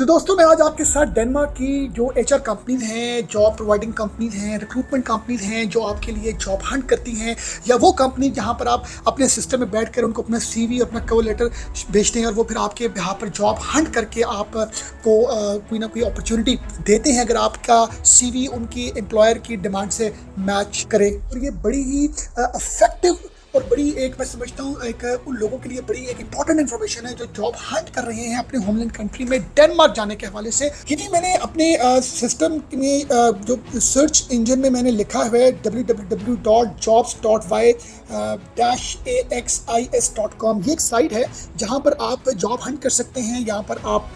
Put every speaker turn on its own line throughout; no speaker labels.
तो दोस्तों मैं आज आपके साथ डेनमार्क की जो एचआर कंपनीज हैं, जॉब प्रोवाइडिंग कंपनीज हैं, रिक्रूटमेंट कंपनीज हैं जो आपके लिए जॉब हंट करती हैं, या वो कंपनी जहां पर आप अपने सिस्टम में बैठकर उनको अपना सीवी अपना कवर लेटर भेजते हैं और वो फिर आपके यहाँ पर जॉब हंट करके आपको कोई ना कोई अपॉर्चुनिटी देते हैं अगर आपका सीवी उनकी एम्प्लॉयर की डिमांड से मैच करे। और ये बड़ी ही इफेक्टिव और बड़ी एक मैं समझता हूँ एक उन लोगों के लिए बड़ी एक इंपॉर्टेंट इन्फॉर्मेशन है जो जॉब हंट कर रहे हैं अपने होमलैंड कंट्री में डेनमार्क जाने के हवाले से। यदि मैंने अपने सिस्टम में जो सर्च इंजन में मैंने लिखा हुआ है www.jobs.y-axis.com, ये एक साइट है जहाँ पर आप जॉब हंट कर सकते हैं। यहाँ पर आप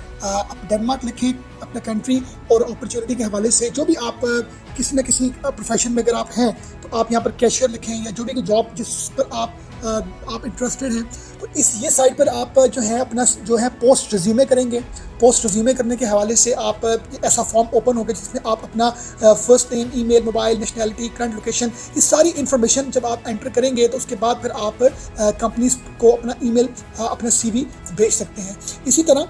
डेनमार्क लिखें अपना कंट्री और अपॉर्चुनिटी के हवाले से जो भी आप किसी न किसी प्रोफेशन में अगर आप हैं तो आप यहाँ पर कैशियर लिखें या जो भी जॉब जिस पर आप इंटरेस्टेड हैं तो ये साइट पर आप जो है अपना जो है पोस्ट रिज्यूमे करेंगे। पोस्ट रिज्यूमे करने के हवाले से आप ऐसा फॉर्म ओपन होगा जिसमें आप अपना first name, email, mobile, nationality, current location, ये सारी इन्फॉर्मेशन जब आप एंटर करेंगे तो उसके बाद फिर आप कंपनीज को अपना ईमेल अपना सीवी भेज सकते हैं। इसी तरह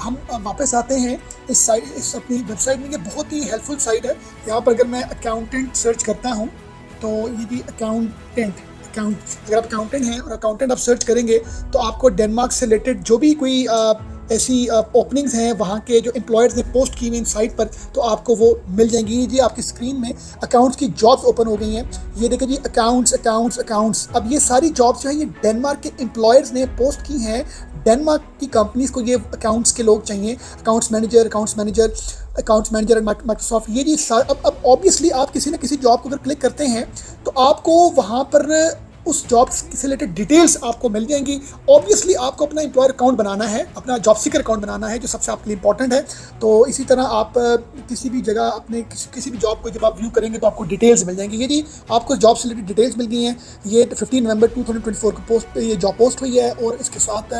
हम वापस आते हैं इस अपनी वेबसाइट में। ये बहुत ही हेल्पफुल साइट है। यहाँ पर अगर मैं अकाउंटेंट सर्च करता हूँ तो ये भी अगर आप अकाउंटेंट हैं और अकाउंटेंट आप सर्च करेंगे तो आपको डेनमार्क से रिलेटेड जो भी कोई ऐसी ओपनिंग्स हैं वहाँ के जो एम्प्लॉयर्स ने पोस्ट की हुई इन साइट पर तो आपको वो मिल जाएंगी। जी आपकी स्क्रीन में अकाउंट्स की जॉब्स ओपन हो गई हैं। ये देखिए जी अकाउंट्स। अब ये सारी जॉब्स जो है ये डेनमार्क के एम्प्लॉयर्स ने पोस्ट की हैं। डेनमार्क की कंपनीज को ये अकाउंट्स के लोग चाहिए, अकाउंट्स मैनेजर माइक्रोसॉफ्ट। ये जी अब ऑब्वियसली आप किसी न किसी जॉब को अगर क्लिक करते हैं तो आपको वहाँ पर उस जॉब से रिलेटेड डिटेल्स आपको मिल जाएंगी। ऑब्वियसली आपको अपना एम्प्लॉयर अकाउंट बनाना है, अपना जॉब सीकर अकाउंट बनाना है जो सबसे आपके लिए इंपॉर्टेंट है। तो इसी तरह आप किसी भी जगह अपने किसी भी जॉब को जब आप व्यू करेंगे तो आपको डिटेल्स मिल जाएंगी। ये जी आपको जॉब से रिलेटेड डिटेल्स मिल गई हैं। ये 15 नवंबर 2024 को ये जॉब पोस्ट हुई है और इसके साथ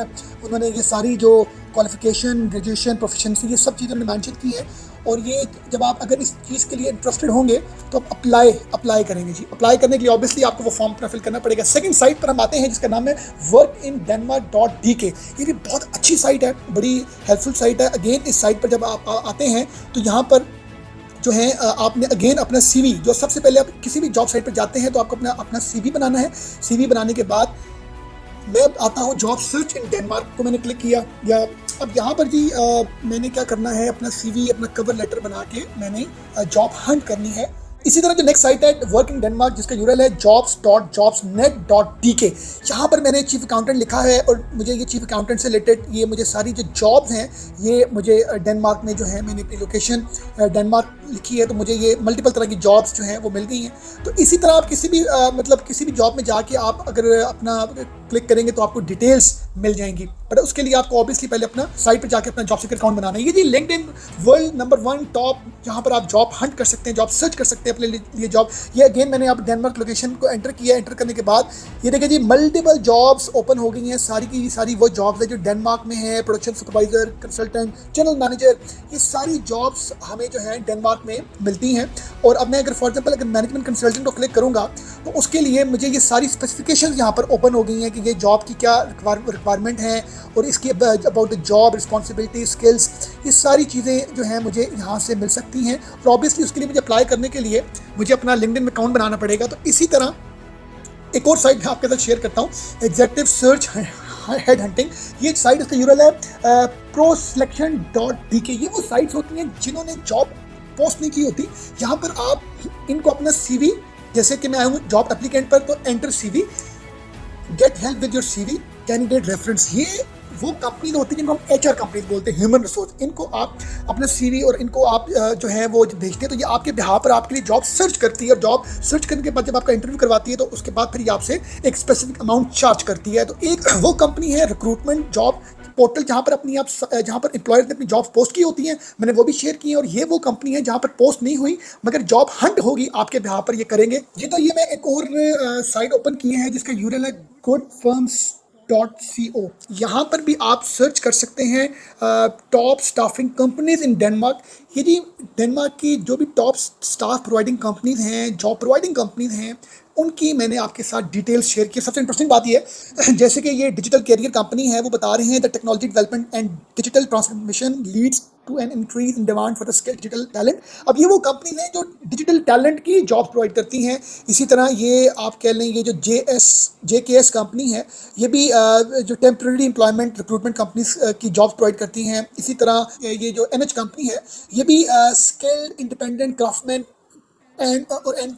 उन्होंने ये सारी जो क्वालिफिकेशन, ग्रेजुएशन, प्रोफिशिएंसी, ये सब चीज़ें उन्होंने मेंशन की है। और ये जब आप अगर इस चीज़ के लिए इंटरेस्टेड होंगे तो आप अप्लाई करेंगे जी। अप्लाई करने के लिए ऑब्वियसली आपको वो फॉर्म अपना फिल करना पड़ेगा। सेकंड साइट पर हम आते हैं जिसका नाम है workindenmark.dk। ये भी बहुत अच्छी साइट है, बड़ी हेल्पफुल साइट है। अगेन इस साइट पर जब आप आते हैं तो यहाँ पर जो है आपने अगेन अपना सीवी, जो सबसे पहले आप किसी भी जॉब साइट पर जाते हैं तो आपको अपना सीवी बनाना है। सीवी बनाने के बाद मैं आता हूँ जॉब सर्च इन डेनमार्क को मैंने क्लिक किया। या अब यहाँ पर जी मैंने क्या करना है, अपना सीवी अपना कवर लेटर बना के मैंने जॉब हंट करनी है। इसी तरह जो नेक्स्ट साइट है वर्क इन डेनमार्क जिसका यूआरएल है jobs.jobsnet.dk। यहाँ पर मैंने चीफ अकाउंटेंट लिखा है और मुझे ये चीफ अकाउंटेंट से रिलेटेड ये मुझे सारी जो जॉब्स हैं ये मुझे डेनमार्क में जो है मैंने अपनी लोकेशन डेनमार्क लिखी है तो मुझे ये मल्टीपल तरह की जॉब्स जो हैं वो मिल गई हैं। तो इसी तरह आप किसी भी जॉब में जाके आप अगर अपना क्लिक करेंगे तो आपको डिटेल्स मिल जाएंगी। बट उसके लिए आपको ऑब्वियसली पहले अपना साइट पर जाके अपना जॉब सीकर अकाउंट बनाना है। ये जी लिंक्डइन वर्ल्ड नंबर 1 टॉप, जहाँ पर आप जॉब हंट कर सकते हैं, जॉब सर्च कर सकते हैं अपने लिए जॉब। ये अगेन मैंने आप डेनमार्क लोकेशन को एंटर किया। एंटर करने के बाद ये देखिए जी मल्टीपल जॉब्स ओपन हो गई हैं। सारी की सारी वो जॉब्स है जो डेनमार्क में है। Production supervisor, consultant, general manager, ये सारी जॉब्स हमें जो है डेनमार्क में मिलती हैं। और अब मैं अगर फॉर एग्जाम्पल अगर मैनेजमेंट कंसल्टेंट को क्लिक करूँगा तो उसके लिए मुझे ये सारी स्पेसिफिकेशन यहाँ पर ओपन हो गई हैं कि ये जॉब की क्या रिक्वायरमेंट है और इसकी about the job, responsibility, skills, ये सारी चीज़ें जो हैं मुझे यहाँ से मिल सकती हैं। और ऑब्वियसली उसके लिए मुझे अप्लाई करने के लिए मुझे अपना लिंक्डइन में अकाउंट बनाना पड़ेगा। तो इसी तरह एक और साइट मैं आपके साथ शेयर करता हूँ, एग्जेक्टिव सर्च हेड हंटिंग। ये एक साइट, इसका यूआरएल है proselection.dk। ये वो साइट्स होती हैं जिन्होंने जॉब पोस्ट नहीं की होती। यहाँ पर आप इनको अपना सीवी, जैसे कि मैं आया हूँ जॉब एप्लीकेंट पर तो enter CV, get help with your CV, candidate reference. ये वो कंपनी होती है जिनको हम एचआर कंपनीज बोलते हैं, ह्यूमन रिसोर्स। इनको आप अपना सीवी और इनको आप जो है वो भेजते हैं तो ये आपके बिहाफ पर आपके लिए जॉब सर्च करती है। और जॉब सर्च करने के बाद जब आपका इंटरव्यू करवाती है तो उसके बाद फिर ये आपसे एक स्पेसिफिक अमाउंट चार्ज करती है। तो एक वो कंपनी है रिक्रूटमेंट जॉब पोर्टल जहाँ पर जहाँ पर एम्प्लॉयर्स ने अपनी जॉब पोस्ट की होती हैं, मैंने वो भी शेयर की है। और ये वो कंपनी है जहाँ पर पोस्ट नहीं हुई मगर जॉब हंट होगी आपके बिहाफ पर, ये करेंगे जी। तो ये मैं एक और साइट ओपन किए हैं जिसका यूआरएल है goodfirms.co। यहाँ पर भी आप सर्च कर सकते हैं top staffing companies in Denmark. ये जी डेनमार्क की जो भी टॉप स्टाफ प्रोवाइडिंग कंपनीज हैं, जॉब प्रोवाइडिंग कंपनीज हैं, उनकी मैंने आपके साथ डिटेल्स शेयर की। सबसे इंटरेस्टिंग बात ये है जैसे कि ये डिजिटल कैरियर कंपनी है, वो बता रहे हैं the technology development and digital transformation leads to an increase in demand for the skilled digital talent. अब ये वो कंपनीज हैं जो डिजिटल टैलेंट की जॉब प्रोवाइड करती हैं। इसी तरह ये आप कह लें ये जो JKS कंपनी है, ये भी जो टेम्प्रेरी एम्प्लॉयमेंट रिक्रूटमेंट कंपनीज की जॉब प्रोवाइड करती हैं। इसी तरह ये जो NH कंपनी है, ये भी skilled independent craftsman and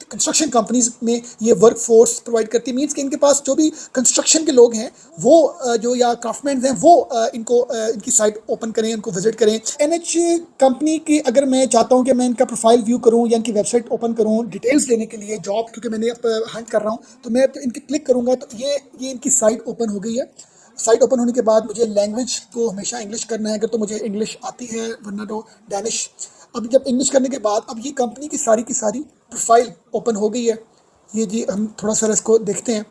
construction companies में ये वर्क फोर्स प्रोवाइड करती है। मीन्स कि इनके पास जो भी कंस्ट्रक्शन के लोग हैं वो जो या क्राफ्टमैन हैं वो इनकी साइट ओपन करें, इनको विजिट करें। NH कंपनी की अगर मैं चाहता हूँ कि मैं इनका प्रोफाइल व्यू करूँ या इनकी वेबसाइट ओपन करूँ डिटेल्स लेने के लिए जॉब, क्योंकि मैंने अब हंट कर रहा हूँ, तो मैं इनके क्लिक करूँगा तो ये इनकी साइट ओपन हो गई है। साइट ओपन होने के बाद मुझे लैंग्वेज को हमेशा इंग्लिश करना है, अगर तो मुझे इंग्लिश आती है, वरना तो डैनिश। अब जब इंग्लिश करने के बाद अब ये कंपनी की सारी प्रोफाइल ओपन हो गई है। ये जी हम थोड़ा सा इसको देखते हैं।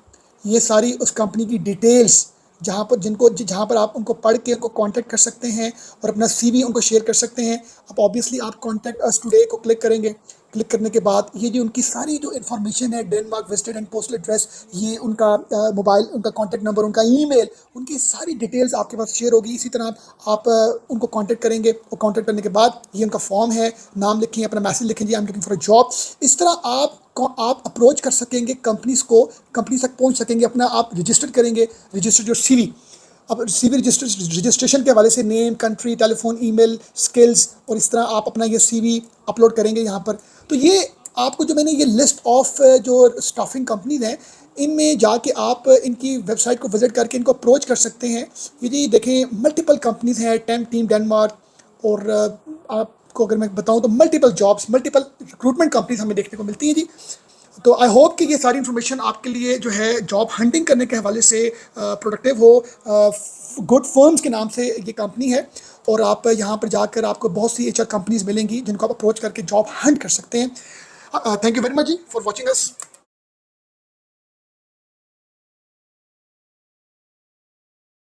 ये सारी उस कंपनी की डिटेल्स जहाँ पर आप उनको पढ़ के उनको कांटेक्ट कर सकते हैं और अपना CV उनको शेयर कर सकते हैं। अब ऑब्वियसली आप कांटेक्ट अस टुडे को क्लिक करेंगे। क्लिक करने के बाद ये जो उनकी सारी जो इन्फॉर्मेशन है, Denmark visited and postal address, ये उनका मोबाइल, उनका कॉन्टैक्ट नंबर, उनका ईमेल, उनकी सारी डिटेल्स आपके पास शेयर होगी। इसी तरह आप उनको कांटेक्ट करेंगे और कांटेक्ट करने के बाद ये उनका फॉर्म है, नाम लिखें, अपना मैसेज लिखें, जी I am looking for a job. इस तरह आप अप्रोच कर सकेंगे कंपनीज को, कंपनी तक पहुंच सकेंगे, अपना आप रजिस्टर करेंगे, रजिस्टर योर CV। अब CV रजिस्ट्रेशन के हवाले से name, country, telephone, email, skills, और इस तरह आप अपना ये CV अपलोड करेंगे यहाँ पर। तो ये आपको जो मैंने ये लिस्ट ऑफ जो स्टाफिंग कंपनीज हैं, इनमें जाके आप इनकी वेबसाइट को विजिट करके इनको अप्रोच कर सकते हैं। ये जी देखें मल्टीपल कंपनीज हैं, टेम्प टीम डेनमार्क, और आपको अगर मैं बताऊं तो multiple jobs, multiple recruitment companies हमें देखने को मिलती हैं जी। तो आई होप कि ये सारी इन्फॉर्मेशन आपके लिए जो है जॉब हंटिंग करने के हवाले से प्रोडक्टिव हो। गुड फर्म्स के नाम से ये कंपनी है, और आप यहाँ पर जाकर आपको बहुत सी HR कंपनीज मिलेंगी जिनको आप अप्रोच करके जॉब हंट कर सकते हैं। थैंक यू वेरी मच जी फॉर वॉचिंग अस।